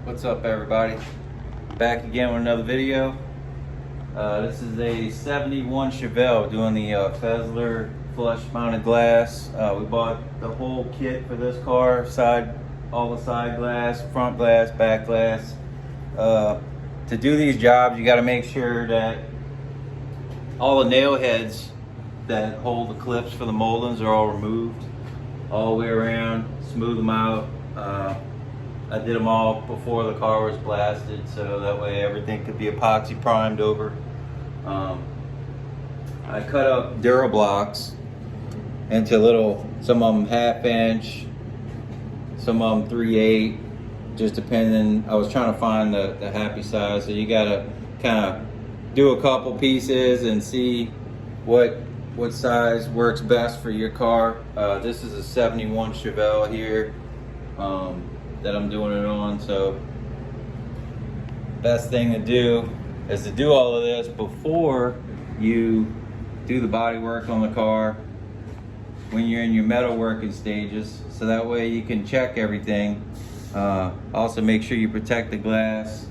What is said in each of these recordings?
What's up, everybody? Back again with another video. This is a 71 Chevelle doing the Fesler flush mounted glass. We bought the whole kit for this car, all the side glass, front glass, back glass. To do these jobs, you got to make sure that all the nail heads that hold the clips for the moldings are all removed all the way around, smooth them out. I did them all before the car was blasted, so that way everything could be epoxy primed over. I cut up Dura Blocks into some of them 1/2 inch, some of them 3/8, just depending. I was trying to find the happy size, so you gotta kind of do a couple pieces and see what size works best for your car. This is a 71 Chevelle here that I'm doing it on, so best thing to do is to do all of this before you do the body work on the car when you're in your metal working stages, so that way you can check everything. Also make sure you protect the glass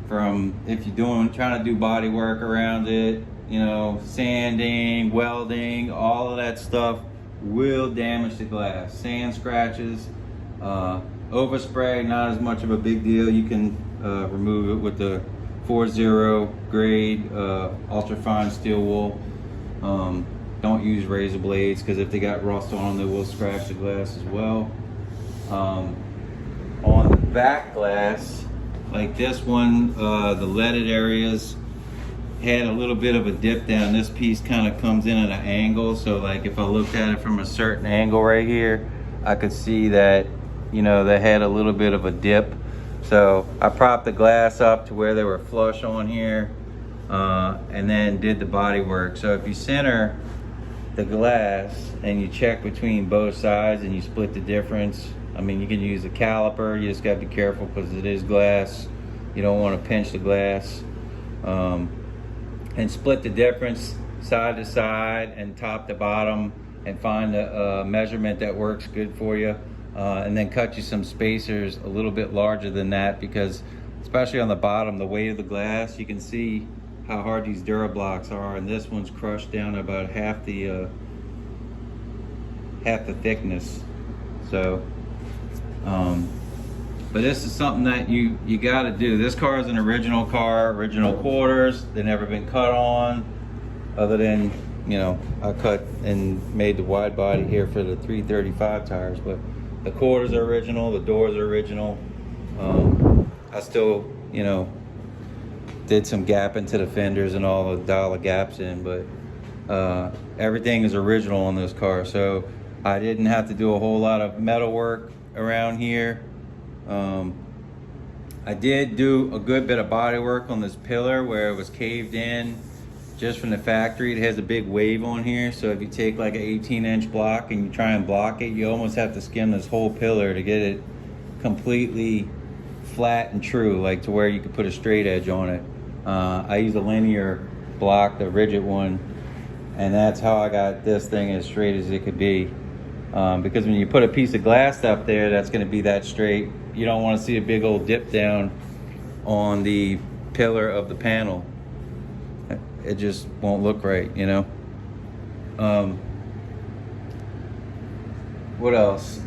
from, if you're trying to do body work around it, you know, sanding, welding, all of that stuff will damage the glass. Sand scratches, overspray, not as much of a big deal. You can remove it with the 4.0 grade ultra fine steel wool. Don't use razor blades, because if they got rust on them, they will scratch the glass as well. On the back glass, like this one, the leaded areas had a little bit of a dip down. This piece kind of comes in at an angle, so like if I looked at it from a certain angle right here, I could see that, you know, they had a little bit of a dip. So I propped the glass up to where they were flush on here, and then did the body work. So if you center the glass and you check between both sides and you split the difference, I mean, you can use a caliper. You just got to be careful because it is glass. You don't want to pinch the glass. And split the difference side to side and top to bottom, and find a measurement that works good for you. And then cut you some spacers a little bit larger than that, because especially on the bottom, the weight of the glass, you can see how hard these Dura Blocks are, and this one's crushed down to about half the thickness. So but this is something that you got to do. This car is an original car, original quarters. They've never been cut on, other than, you know, I cut and made the wide body here for the 335 tires, but the quarters are original, the doors are original. I still, you know, did some gap into the fenders and all the dial the gaps in, but everything is original on this car, so I didn't have to do a whole lot of metal work around here. I did do a good bit of body work on this pillar where it was caved in just from the factory. It has a big wave on here, so if you take like an 18-inch block and you try and block it, you almost have to skim this whole pillar to get it completely flat and true, like to where you could put a straight edge on it. I use a linear block, the rigid one, and that's how I got this thing as straight as it could be. Because when you put a piece of glass up there that's going to be that straight, you don't want to see a big old dip down on the pillar of the panel. It just won't look right, you know. What else?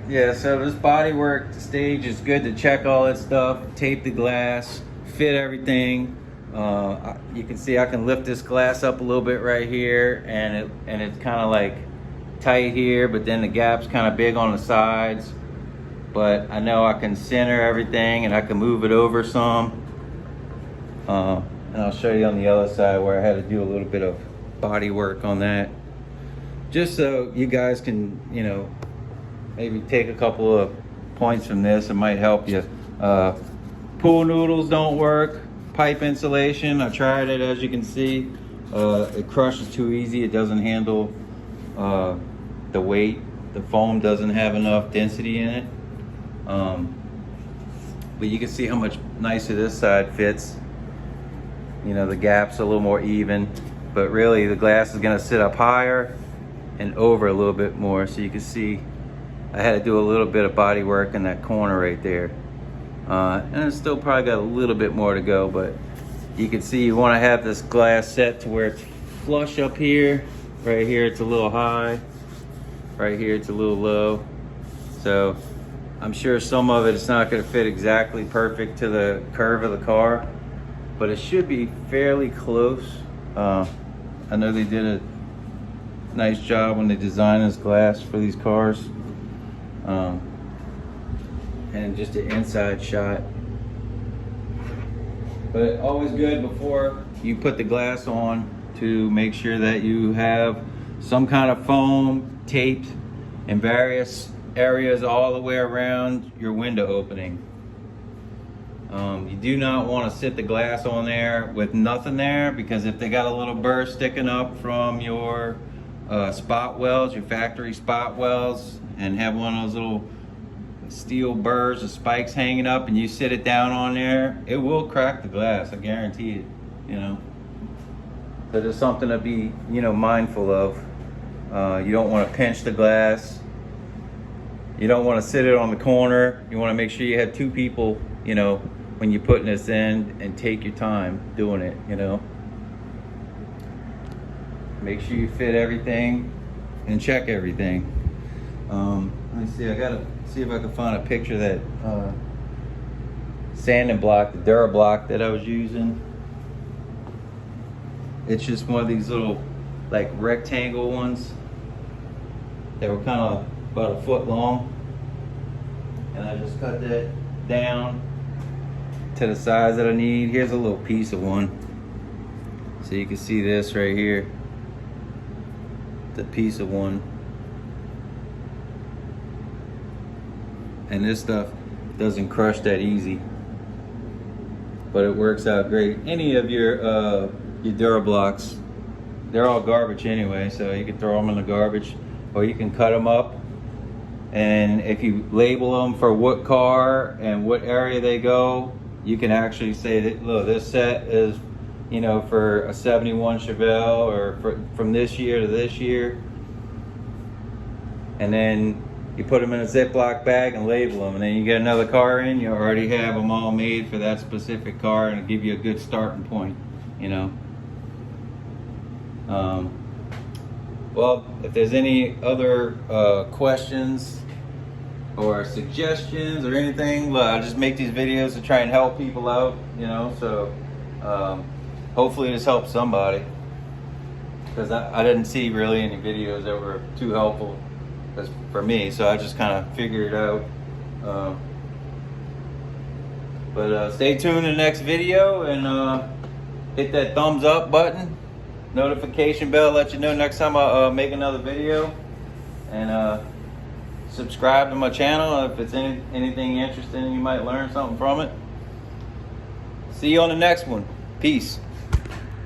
Yeah, so this body work stage is good to check all that stuff, tape the glass, fit everything. You can see I can lift this glass up a little bit right here, and it's kind of like tight here, but then the gap's kind of big on the sides. But I know I can center everything, and I can move it over some. And I'll show you on the other side where I had to do a little bit of body work on that, just so you guys can, you know, maybe take a couple of points from this. It might help you. Pool noodles don't work. Pipe insulation, I tried it. As you can see, it crushes too easy. It doesn't handle the weight. The foam doesn't have enough density in it. But you can see how much nicer this side fits. You know, the gap's a little more even, but really the glass is gonna sit up higher and over a little bit more. So you can see I had to do a little bit of body work in that corner right there. And it's still probably got a little bit more to go, but you can see you want to have this glass set to where it's flush up here. Right here it's a little high. Right here it's a little low. So I'm sure some of it's not going to fit exactly perfect to the curve of the car, but it should be fairly close. I know they did a nice job when they designed this glass for these cars. And just an inside shot. But always good before you put the glass on to make sure that you have some kind of foam taped in various areas all the way around your window opening. You do not want to sit the glass on there with nothing there, because if they got a little burr sticking up from your spot welds, your factory spot welds, and have one of those little steel burrs or spikes hanging up, and you sit it down on there, it will crack the glass, I guarantee it, you know. So there's something to be, you know, mindful of. You don't want to pinch the glass. You don't want to sit it on the corner. You want to make sure you have two people, you know, when you're putting this in, and take your time doing it, you know. Make sure you fit everything and check everything. Let me see, I gotta see if I can find a picture of that sanding block, the Dura Block that I was using. It's just one of these little like rectangle ones. They were kind of about a foot long, and I just cut that down to the size that I need. Here's a little piece of one, so you can see this right here, the piece of one. And this stuff doesn't crush that easy, but it works out great. Any of your Dura Blocks, they're all garbage anyway, so you can throw them in the garbage, or you can cut them up. And if you label them for what car and what area they go, you can actually say that, look, this set is, you know, for a 71 Chevelle, or from this year to this year. And then you put them in a Ziploc bag and label them, and then you get another car in, you already have them all made for that specific car, and it'll give you a good starting point, you know. Well, if there's any other questions or suggestions or anything, look, I just make these videos to try and help people out, you know, so hopefully this helps somebody, because I didn't see really any videos that were too helpful for me, so I just kind of figured it out. But stay tuned to the next video, and hit that thumbs up button, notification bell, let you know next time I make another video, and subscribe to my channel if it's anything interesting. You might learn something from it. See you on the next one. Peace.